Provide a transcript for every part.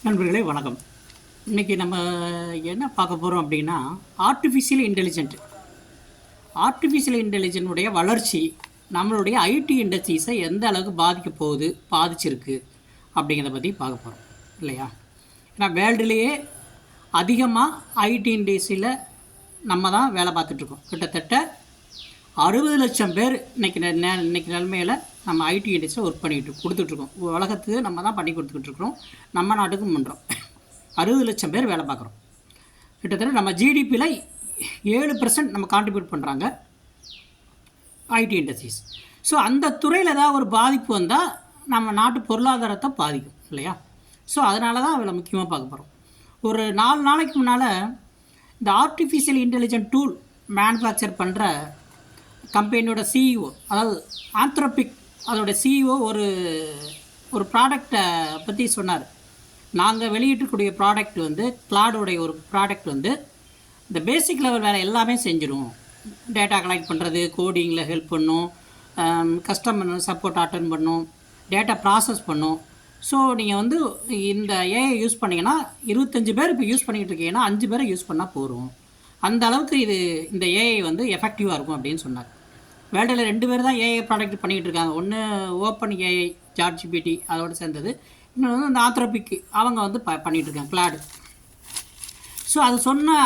நண்பர்களே வணக்கம். இன்றைக்கி நம்ம என்ன பார்க்க போகிறோம் அப்படின்னா, ஆர்டிஃபிஷியல் இன்டெலிஜென்ஸுடைய வளர்ச்சி நம்மளுடைய ஐடி இண்டஸ்ட்ரீஸை எந்த அளவுக்கு பாதிக்க போகுது, பாதிச்சிருக்கு அப்படிங்கிறத பற்றி பார்க்க போகிறோம் இல்லையா? ஏன்னா வேர்ல்டுலேயே அதிகமாக ஐடி இண்டஸ்ட்ரியில் நம்ம தான் வேலை பார்த்துட்ருக்கோம். கிட்டத்தட்ட 60 லட்சம் பேர் இன்றைக்கி நிலைமையில் நம்ம ஐடி இண்டஸ்ட்ரியில் ஒர்க் பண்ணிக்கிட்டு கொடுத்துட்ருக்கோம். உலகத்துக்கு நம்ம தான் பண்ணி கொடுத்துக்கிட்டுருக்குறோம், நம்ம நாட்டுக்கும் பண்ணுறோம். 60 லட்சம் பேர் வேலை பார்க்குறோம். கிட்டத்தட்ட நம்ம ஜிடிபியில் 7% நம்ம கான்ட்ரிபியூட் பண்ணுறாங்க ஐடி இண்டஸ்ட்ரீஸ். ஸோ அந்த துறையில் ஏதாவது ஒரு பாதிப்பு வந்தால் நம்ம நாட்டு பொருளாதாரத்தை பாதிக்கும் இல்லையா? ஸோ அதனால தான் அதில் முக்கியமாக பார்க்க போகிறோம். ஒரு 4 நாளைக்கு முன்னால் இந்த ஆர்டிஃபிஷியல் இன்டெலிஜென்ட் டூல் மேனுஃபேக்சர் பண்ணுற கம்பெனியோட சிஇஓ, அதாவது ஆந்த்ரோபிக் அதோட சிஇஓ ஒரு ப்ராடக்டை பற்றி சொன்னார். நாங்கள் வெளியிட்டக்கூடிய ப்ராடக்ட் வந்து கிளாடோடைய ஒரு ப்ராடக்ட் வந்து இந்த பேசிக் லெவல் வேலை எல்லாமே செஞ்சிடும். டேட்டா கலெக்ட் பண்ணுறது, கோடிங்கில் ஹெல்ப் பண்ணும், கஸ்டமர் சப்போர்ட் அட்டன் பண்ணும், டேட்டா ப்ராசஸ் பண்ணும். ஸோ நீங்கள் வந்து இந்த ஏஐ யூஸ் பண்ணிங்கன்னா 25 பேர் இப்போ யூஸ் பண்ணிக்கிட்டு இருக்கீங்கன்னா 5 பேரை யூஸ் பண்ணால் போதும். அந்த அளவுக்கு இந்த ஏஐ வந்து எஃபெக்டிவாக இருக்கும் அப்படின்னு சொன்னார். வேர்ல்டில் 2 பேர் தான் ஏஐ ப்ராடக்ட் பண்ணிக்கிட்டு இருக்காங்க. ஒன்று ஓப்பன் ஏஐ ChatGPT அதோடு சேர்ந்தது, இன்னொன்று வந்து இந்த ஆந்த்ரோபிக் அவங்க வந்து பண்ணிகிட்ருக்காங்க கிளாடு. ஸோ அது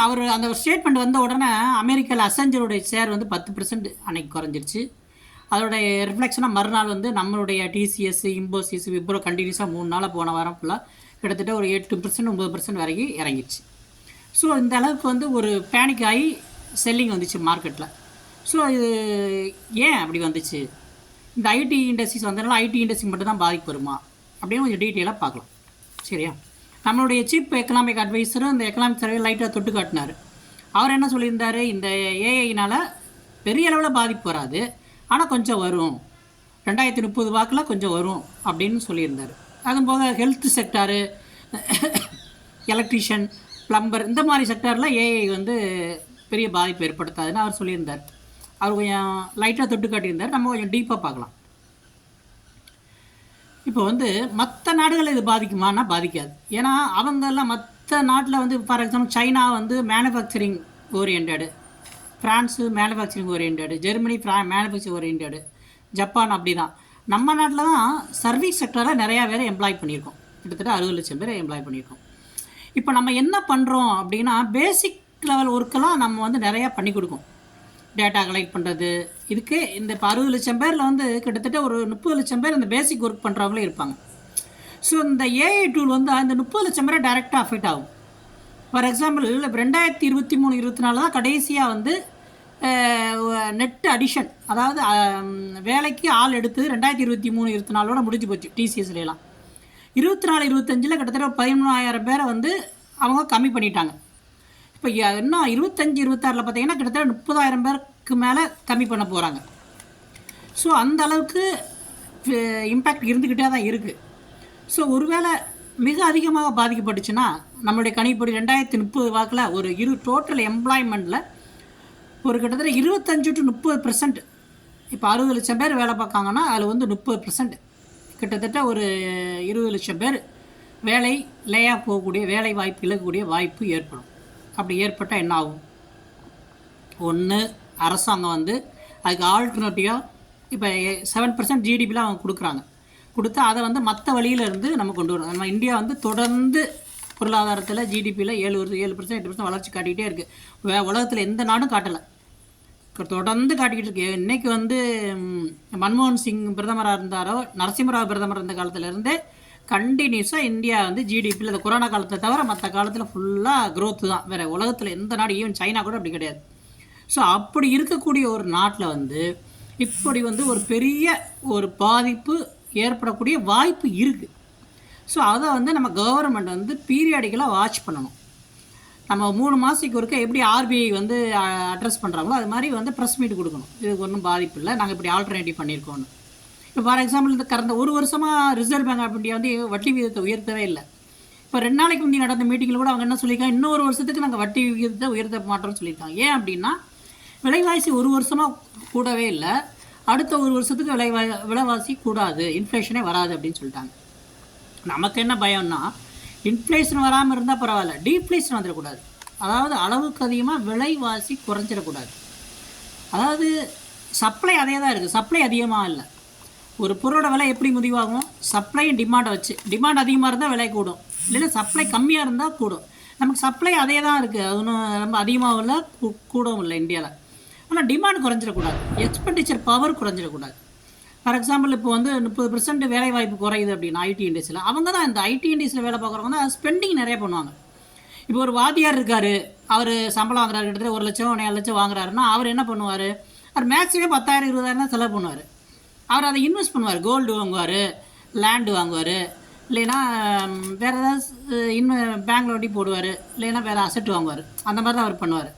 அவர் அந்த ஸ்டேட்மெண்ட் வந்த உடனே அமெரிக்காவில் அசெஞ்சருடைய ஷேர் வந்து 10% அன்னைக்கு குறைஞ்சிருச்சு. அதோடைய ரிஃப்ளெக்ஷனாக மறுநாள் வந்து நம்மளுடைய டிசிஎஸ், இம்போசிஸ், விப்ரோ கண்டினியூஸாக 3 நாளாக போன வாரம் ஃபுல்லாக கிட்டத்தட்ட ஒரு 8% 9% வரைக்கும் இறங்கிடுச்சு. ஸோ இந்த அளவுக்கு வந்து ஒரு பேனிக் ஆகி செல்லிங் வந்துச்சு மார்க்கெட்டில். ஸோ இது ஏன் அப்படி வந்துச்சு? இந்த ஐடி இண்டஸ்ட்ரீஸ் வந்ததுனால ஐடி இண்டஸ்ட்ரி மட்டும் தான் பாதிப்பு வருமா அப்படின்னு கொஞ்சம் டீட்டெயிலாக பார்க்கலாம். சரியா? நம்மளுடைய சீஃப் எக்கனாமிக் அட்வைஸரும் இந்த எக்கனாமிக் சர்வே லைட்டாக தொட்டு காட்டினார். அவர் என்ன சொல்லியிருந்தார், இந்த ஏஐனால் பெரிய அளவில் பாதிப்பு வராது, ஆனால் கொஞ்சம் வரும், 2030 வாக்கில் கொஞ்சம் வரும் அப்படின்னு சொல்லியிருந்தார். அதுவும் போக ஹெல்த் செக்டாரு, எலக்ட்ரிஷியன், ப்ளம்பர் இந்த மாதிரி செக்டாரில் ஏஐ வந்து பெரிய பாதிப்பு ஏற்படுத்தாதுன்னு அவர் சொல்லியிருந்தார். அவர் கொஞ்சம் லைட்டாக தொட்டு காட்டியிருந்தார். நம்ம கொஞ்சம் டீப்பாக பார்க்கலாம். இப்போ வந்து மற்ற நாடுகளில் இது பாதிக்குமானா பாதிக்காது. ஏன்னா அவங்கெல்லாம் மற்ற நாட்டில் வந்து ஃபார் எக்ஸாம்பிள் சைனா வந்து manufacturing oriented, France manufacturing oriented, Germany manufacturing oriented, Japan அப்படி தான். நம்ம நாட்டில் தான் சர்வீஸ் செக்டரில் நிறையா பேரை எம்ப்ளாய் பண்ணியிருக்கோம். கிட்டத்தட்ட 60 லட்சம் பேரை எம்ப்ளாய் பண்ணியிருக்கோம். இப்போ நம்ம என்ன பண்ணுறோம் அப்படின்னா, பேசிக் லெவல் ஒர்க்கெல்லாம் நம்ம வந்து நிறையா பண்ணி கொடுக்கும். டேட்டா கலெக்ட் பண்ணுறது, இதுக்கு இந்த இப்போ 60 லட்சம் பேரில் வந்து கிட்டத்தட்ட ஒரு 30 லட்சம் பேர் இந்த பேசிக் ஒர்க் பண்ணுறவங்களே இருப்பாங்க. ஸோ இந்த ஏஐ டூல் வந்து அந்த 30 லட்சம் பேரை டைரெக்டாக அஃபெக்ட் ஆகும். ஃபார் எக்ஸாம்பிள் இப்போ 2023-24 தான் கடைசியாக வந்து நெட் அடிஷன், அதாவது வேலைக்கு ஆள் எடுத்து 2023-24 முடிஞ்சு போச்சு டிசிஎஸ்லாம். 24-25 கிட்டத்தட்ட 13,000 பேரை வந்து அவங்க கம்மி பண்ணிட்டாங்க. இப்போ இன்னும் 25-26 பார்த்தீங்கன்னா கிட்டத்தட்ட 30,000 பேருக்கு மேலே கம்மி பண்ண போகிறாங்க. ஸோ அந்த அளவுக்கு இம்பேக்ட் இருந்துக்கிட்டே தான் இருக்குது. ஸோ ஒருவேளை மிக அதிகமாக பாதிக்கப்பட்டுச்சுன்னா நம்மளுடைய கணிப்படி 2030 வாக்கில் ஒரு டோட்டல் எம்ப்ளாய்மெண்ட்டில் ஒரு கிட்டத்தட்ட 25-30%. இப்போ 60 லட்சம் பேர் வேலை பார்க்காங்கன்னா அதில் வந்து 30%, கிட்டத்தட்ட ஒரு 20 லட்சம் பேர் வேலை லேயாக போகக்கூடிய, வேலை வாய்ப்பு இழக்கக்கூடிய வாய்ப்பு ஏற்படும். அப்படி ஏற்பட்டால் என்ன ஆகும்? ஒன்று, அரசாங்கம் வந்து அதுக்கு ஆல்டர்னேட்டிவாக இப்போ 7% ஜிடிபியில் அவங்க கொடுத்தா அதை வந்து மற்ற வழியிலேருந்து நம்ம கொண்டு வரணும். நம்ம இந்தியா வந்து தொடர்ந்து பொருளாதாரத்தில் ஜிடிபியில் 7% 8% வளர்ச்சி காட்டிக்கிட்டே இருக்குது. உலகத்தில் எந்த நாடும் காட்டலை, தொடர்ந்து காட்டிக்கிட்டு இருக்கு. இன்றைக்கி வந்து மன்மோகன் சிங் பிரதமராக இருந்தாரோ, நரசிம்மராவ் பிரதமர் இருந்த காலத்திலேருந்தே கண்டினியூஸாக இந்தியா வந்து ஜிடிபியில் இந்த கொரோனா காலத்தை தவிர மற்ற காலத்தில் ஃபுல்லாக க்ரோத்து தான். வேறு உலகத்தில் எந்த நாடு, ஈவன் சைனா கூட அப்படி கிடையாது. ஸோ அப்படி இருக்கக்கூடிய ஒரு நாட்டில் வந்து இப்படி வந்து ஒரு பெரிய ஒரு பாதிப்பு ஏற்படக்கூடிய வாய்ப்பு இருக்குது. ஸோ அதை வந்து நம்ம கவர்மெண்ட் வந்து பீரியாடிக்கலாக வாட்ச் பண்ணணும். நம்ம 3 மாதத்துக்கு ஒருக்க எப்படி ஆர்பிஐ வந்து அட்ரஸ் பண்ணுறாங்களோ அது மாதிரி வந்து ப்ரெஸ் மீட் கொடுக்கணும். இதுக்கு ஒன்றும் பாதிப்பு இல்லை, நாங்கள் இப்படி ஆல்டர்னேட்டிவ் பண்ணியிருக்கோன்னு. இப்போ ஃபார் எக்ஸாம்பிள் இந்த கடந்த 1 வருஷமாக ரிசர்வ் பேங்க் ஆஃப் இந்தியா வந்து வட்டி விகிதத்தை உயர்த்தவே இல்லை. இப்போ 2 நாளைக்கு முந்தைய நடந்த மீட்டிங்கில் கூட அவங்க என்ன சொல்லியிருக்காங்க, இன்னொரு வருஷத்துக்கு நாங்கள் வட்டி விகிதத்தை உயர்த்த மாட்டோம்னு சொல்லியிருக்காங்க. ஏன் அப்படின்னா விலைவாசி 1 வருஷமாக கூடவே இல்லை, அடுத்த 1 வருஷத்துக்கு விலைவாசி கூடாது, இன்ஃப்ளேஷனே வராது அப்படின்னு சொல்லிட்டாங்க. நமக்கு என்ன பயம்னா, இன்ஃப்ளேஷன் வராமல் இருந்தால் பரவாயில்ல, டீஃப்ளேஷன் வந்துடக்கூடாது. அதாவது அளவுக்கு அதிகமாக விலைவாசி குறைஞ்சிடக்கூடாது. அதாவது சப்ளை அதே தான் இருக்குது, சப்ளை அதிகமாக இல்லை. ஒரு பொருளோட விலை எப்படி முடிவாகும்? சப்ளையும் டிமாண்டை வச்சு. டிமாண்ட் அதிகமாக இருந்தால் விலை கூடும், இல்லைன்னா சப்ளை கம்மியாக இருந்தால் கூடும். நமக்கு சப்ளை அதே தான் இருக்குது, அது ஒன்றும் ரொம்ப அதிகமாகவும் இல்லை கூடவும் இல்லை இந்தியாவில். ஆனால் டிமாண்ட் குறைஞ்சிடக்கூடாது, எக்ஸ்பெண்டிச்சர் பவர் குறைஞ்சிடக்கூடாது. ஃபார் எக்ஸாம்பிள் இப்போ வந்து 30% வேலை வாய்ப்பு குறையுது அப்படின்னா ஐடி இண்டஸ்ட்ரியில், அவங்க தான் இந்த ஐடி இண்டஸ்ட்ரியில் வேலை பார்க்குறவங்க தான் ஸ்பெண்டிங் நிறைய பண்ணுவாங்க. இப்போ ஒரு வாத்தியார் இருக்கார், அவர் சம்பளம் வாங்குறாரு, கிட்டத்தட்ட 1 லட்சம் 7 லட்சம் வாங்குறாருன்னா அவர் என்ன பண்ணுவார்? அவர் மேக்ஸிமம் 10,000 20,000 தான் செலவு பண்ணுவார். அவர் அதை இன்வெஸ்ட் பண்ணுவார், கோல்டு வாங்குவார், லேண்டு வாங்குவார், இல்லைன்னா வேறு ஏதாவது பேங்க்ல வட்டி போடுவார், இல்லைன்னா வேறு அசெட் வாங்குவார். அந்த மாதிரி தான் அவர் பண்ணுவார்.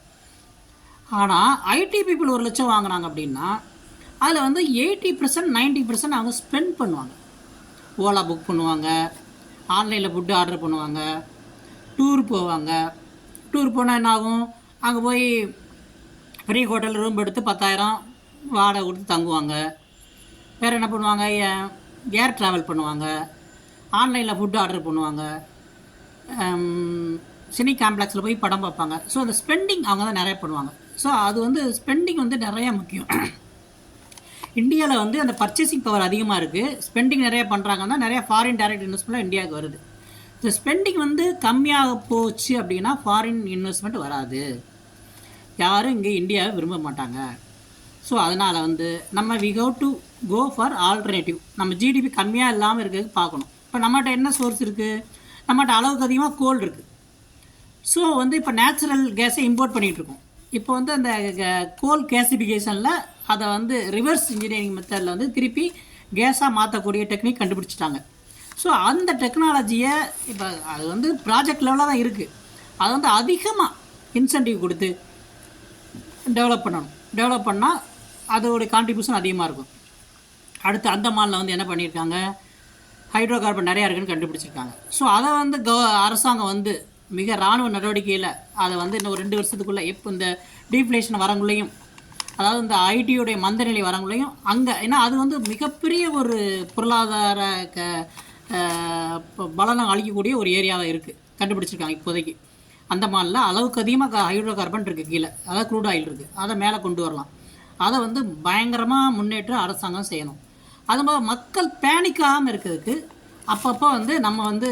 ஆனால் ஐடி பீப்புள் 1 லட்சம் வாங்கினாங்க அப்படின்னா அதில் வந்து 80% 90% அவங்க ஸ்பெண்ட் பண்ணுவாங்க. ஓலா புக் பண்ணுவாங்க, ஆன்லைனில் ஃபுட்டு ஆர்டர் பண்ணுவாங்க, டூர் போவாங்க. டூர் போனால் என்ன ஆகும்? அங்கே போய் பெரிய ஹோட்டல் ரூம் எடுத்து 10,000 வாடகை கொடுத்து தங்குவாங்க. வேறு என்ன பண்ணுவாங்க? ஏர் ட்ராவல் பண்ணுவாங்க, ஆன்லைனில் ஃபுட்டு ஆர்டர் பண்ணுவாங்க, சினி காம்ப்ளெக்ஸில் போய் படம் பார்ப்பாங்க. ஸோ அந்த ஸ்பெண்டிங் அவங்க தான் நிறையா பண்ணுவாங்க. ஸோ அது வந்து ஸ்பெண்டிங் வந்து நிறையா முக்கியம். இந்தியாவில் வந்து அந்த பர்ச்சேசிங் பவர் அதிகமாக இருக்குது, ஸ்பெண்டிங் நிறையா பண்ணுறாங்கன்னா நிறையா ஃபாரின் டைரக்ட் இன்வெஸ்ட்மெண்ட் இந்தியாவுக்கு வருது. இந்த ஸ்பெண்டிங் வந்து கம்மியாக போச்சு அப்படின்னா ஃபாரின் இன்வெஸ்ட்மெண்ட் வராது, யாரும் இங்கே இந்தியாவை விரும்ப மாட்டாங்க. ஸோ அதனால் வந்து நம்ம we have to go for alternative. நம்ம ஜிடிபி கம்மியாக இல்லாமல் இருக்கிறதுக்கு பார்க்கணும். இப்போ நம்மகிட்ட என்ன சோர்ஸ் இருக்குது? நம்மகிட்ட அளவுக்கு அதிகமாக கோல் இருக்குது. ஸோ வந்து இப்போ நேச்சுரல் கேஸை இம்போர்ட் பண்ணிகிட்ருக்கோம். இப்போ வந்து அந்த கோல் கேசிஃபிகேஷனில் அதை வந்து ரிவர்ஸ் இன்ஜினியரிங் மெத்தடில் வந்து திருப்பி கேஸாக மாற்றக்கூடிய டெக்னிக் கண்டுபிடிச்சிட்டாங்க. ஸோ அந்த டெக்னாலஜியை இப்போ அது வந்து ப்ராஜெக்ட் லெவலில் தான் இருக்குது. அதை வந்து அதிகமாக இன்சென்டிவ் கொடுத்து டெவலப் பண்ணணும். டெவலப் பண்ணால் அதோடைய கான்ட்ரிபியூஷன் அதிகமாக இருக்கும். அடுத்து அந்தமானில் வந்து என்ன பண்ணியிருக்காங்க? ஹைட்ரோ கார்பன் நிறையா இருக்குன்னு கண்டுபிடிச்சிருக்காங்க. ஸோ அதை வந்து அரசாங்கம் வந்து மிக இராணுவ நடவடிக்கையில் அதை வந்து இன்னும் ஒரு 2 வருஷத்துக்குள்ளே எப்போ இந்த டீஃப்ளேஷன் வரங்குள்ளேயும், அதாவது இந்த ஐடியோடைய மந்தநிலை வரங்குள்ளேயும் அங்கே, ஏன்னா அது வந்து மிகப்பெரிய ஒரு பொருளாதார பலனை அளிக்கக்கூடிய ஒரு ஏரியாவாக இருக்குது, கண்டுபிடிச்சிருக்காங்க இப்போதைக்கு. அந்தமானில் அளவுக்கு அதிகமாக ஹைட்ரோ கார்பன் இருக்குது கீழே, அதாவது க்ரூட் ஆயில் இருக்குது, அதை மேலே கொண்டு வரலாம். அதை வந்து பயங்கரமாக முன்னேற்றம் அரசாங்கம் செய்யணும். அது மாதிரி மக்கள் பேனிக்காகாமல் இருக்கிறதுக்கு அப்பப்போ வந்து நம்ம வந்து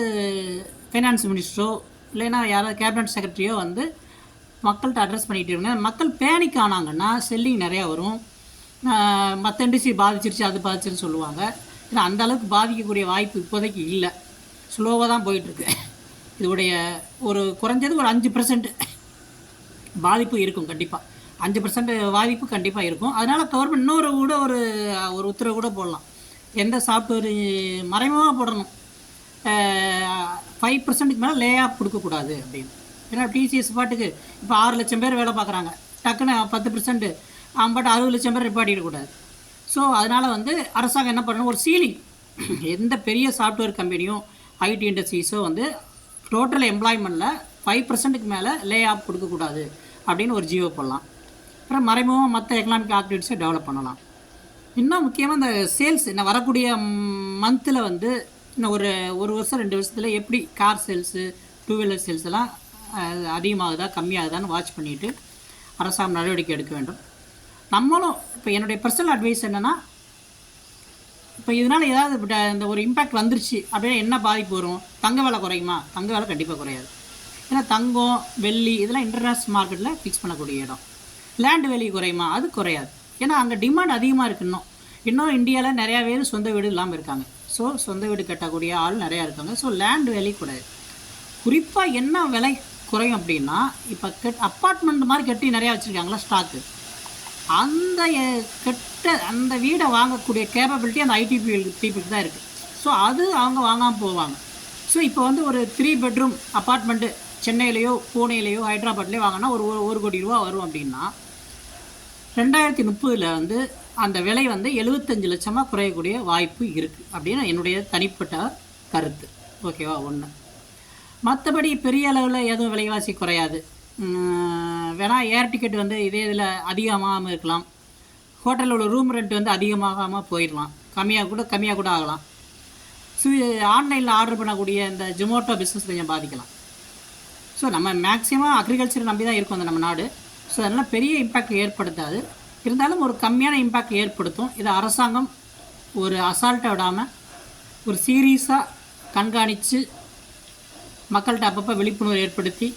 ஃபைனான்ஸ் மினிஸ்டரோ இல்லைன்னா யாராவது கேபினட் செக்ரட்டரியோ வந்து மக்கள்கிட்ட அட்ரஸ் பண்ணிகிட்டு இருக்காங்க. மக்கள் பேனிக் ஆனாங்கன்னா செல்லிங் நிறையா வரும். மற்ற இண்டஸ்ட்ரி பாதிச்சிருச்சு, அது பாதிச்சிருன்னு சொல்லுவாங்க. ஏன்னா அந்தளவுக்கு பாதிக்கக்கூடிய வாய்ப்பு இப்போதைக்கு இல்லை, ஸ்லோவாக தான் போயிட்டுருக்கு. இதோடைய ஒரு குறைஞ்சது ஒரு 5% பாதிப்பு இருக்கும், கண்டிப்பாக 5% பாதிப்பு கண்டிப்பாக இருக்கும். அதனால் கவர்மெண்ட் இன்னொரு கூட ஒரு உத்தரவு கூட போடலாம், எந்த சாஃப்ட்வேர் மறைமுகமாக போடணும், 5%க்கு மேலே லே ஆஃப் கொடுக்கக்கூடாது அப்படின்னு. ஏன்னா டிசிஎஸ் பாட்டுக்கு இப்போ 6 லட்சம் பேர் வேலை பார்க்குறாங்க, டக்குன்னு 10% அவன் பாட்டு 60 லட்சம் பேர் நிப்பாட்டிடக்கூடாது. ஸோ அதனால் வந்து அரசாங்கம் என்ன பண்ணணும், ஒரு சீலிங், எந்த பெரிய சாஃப்ட்வேர் கம்பெனியும் ஐடி இண்டஸ்ட்ரீஸோ வந்து டோட்டல் எம்ப்ளாய்மெண்ட்டில் 5%க்கு மேலே லே ஆஃப் கொடுக்கக்கூடாது அப்படின்னு ஒரு ஜியோ போடலாம். அப்புறம் மறைமுகமாக மற்ற எக்கனாமிக் ஆக்டிவிட்டீஸை டெவலப் பண்ணலாம். இன்னும் முக்கியமாக இந்த சேல்ஸ், இன்னும் வரக்கூடிய மந்தில் வந்து இன்னும் ஒரு வருஷம் 2 வருஷத்தில் எப்படி கார் சேல்ஸு, 2 வீலர் சேல்ஸ் எல்லாம் அதிகமாகுதா கம்மியாகுதான்னு வாட்ச் பண்ணிவிட்டு அரசாங்கம் நடவடிக்கை எடுக்க வேண்டும். நம்மளும் இப்போ என்னுடைய பர்சனல் அட்வைஸ் என்னென்னா, இப்போ இதனால் ஏதாவது இந்த ஒரு இம்பேக்ட் வந்துருச்சு அப்படின்னா என்ன பாதிப்பு வரும்? தங்க விலை குறையுமா? தங்க விலை கண்டிப்பாக குறையாது. ஏன்னா தங்கம் வெள்ளி இதெல்லாம் இன்டர்நேஷ்னல் மார்க்கெட்டில் ஃபிக்ஸ் பண்ணக்கூடிய இடம். லேண்டு வேல்யூ குறையுமா? அது குறையாது. ஏன்னா அங்கே டிமாண்ட் அதிகமாக இருக்குது. இன்னும் இந்தியாவில் நிறையா பேர் சொந்த வீடு இல்லாமல் இருக்காங்க. ஸோ சொந்த வீடு கட்டக்கூடிய ஆள் நிறையா இருக்காங்க. ஸோ லேண்ட் வேல்யூ குறையாது. குறிப்பாக என்ன விலை குறையும் அப்படின்னா, இப்போ அப்பார்ட்மெண்ட் மாதிரி கட்டி நிறையா வச்சுருக்காங்களா ஸ்டாக்கு, அந்த வீடை வாங்கக்கூடிய கேப்பபிலிட்டி அந்த ஐடி பீப்புளுக்கு தான் இருக்குது. ஸோ அது அவங்க வாங்காமல் போவாங்க. ஸோ இப்போ வந்து ஒரு 3 பெட்ரூம் அப்பார்ட்மெண்ட்டு சென்னையிலையோ பூனேலையோ ஹைதராபாத்லேயோ வாங்கினா ஒரு 1 கோடி ரூபா வரும் அப்படின்னா 2030 வந்து அந்த விலை வந்து 75 லட்சமாக குறையக்கூடிய வாய்ப்பு இருக்குது அப்படின்னு என்னுடைய தனிப்பட்ட கருத்து. ஓகேவா? ஒன்று. மற்றபடி பெரிய அளவில் எதுவும் விலைவாசி குறையாது. வேணால் ஏர் டிக்கெட் வந்து இதே இதில் அதிகமாகாமல் இருக்கலாம், ஹோட்டலில் உள்ள ரூம் ரெண்ட் வந்து அதிகமாகாமல் போயிடலாம், கம்மியாக கூட ஆகலாம். ஸோ ஆன்லைனில் ஆர்டர் பண்ணக்கூடிய இந்த ஜொமோட்டோ பிஸ்னஸ் கொஞ்சம் பாதிக்கலாம். ஸோ நம்ம மேக்ஸிமம் அக்ரிகல்ச்சரை நம்பி தான் இருக்கும் அந்த நம்ம நாடு. ஸோ அதனால் பெரிய இம்பேக்ட் ஏற்படுத்தாது, இருந்தாலும் ஒரு கம்மியான இம்பேக்ட் ஏற்படுத்தும். இதை அரசாங்கம் ஒரு அசால்ட்டை விடாமல் ஒரு சீரியஸாக கண்காணித்து மக்கள்கிட்ட அப்பப்போ விழிப்புணர்வு ஏற்படுத்தி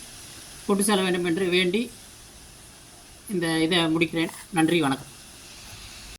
கொண்டு செல்ல வேண்டும் என்று வேண்டி இந்த இதை முடிக்கிறேன். நன்றி, வணக்கம்.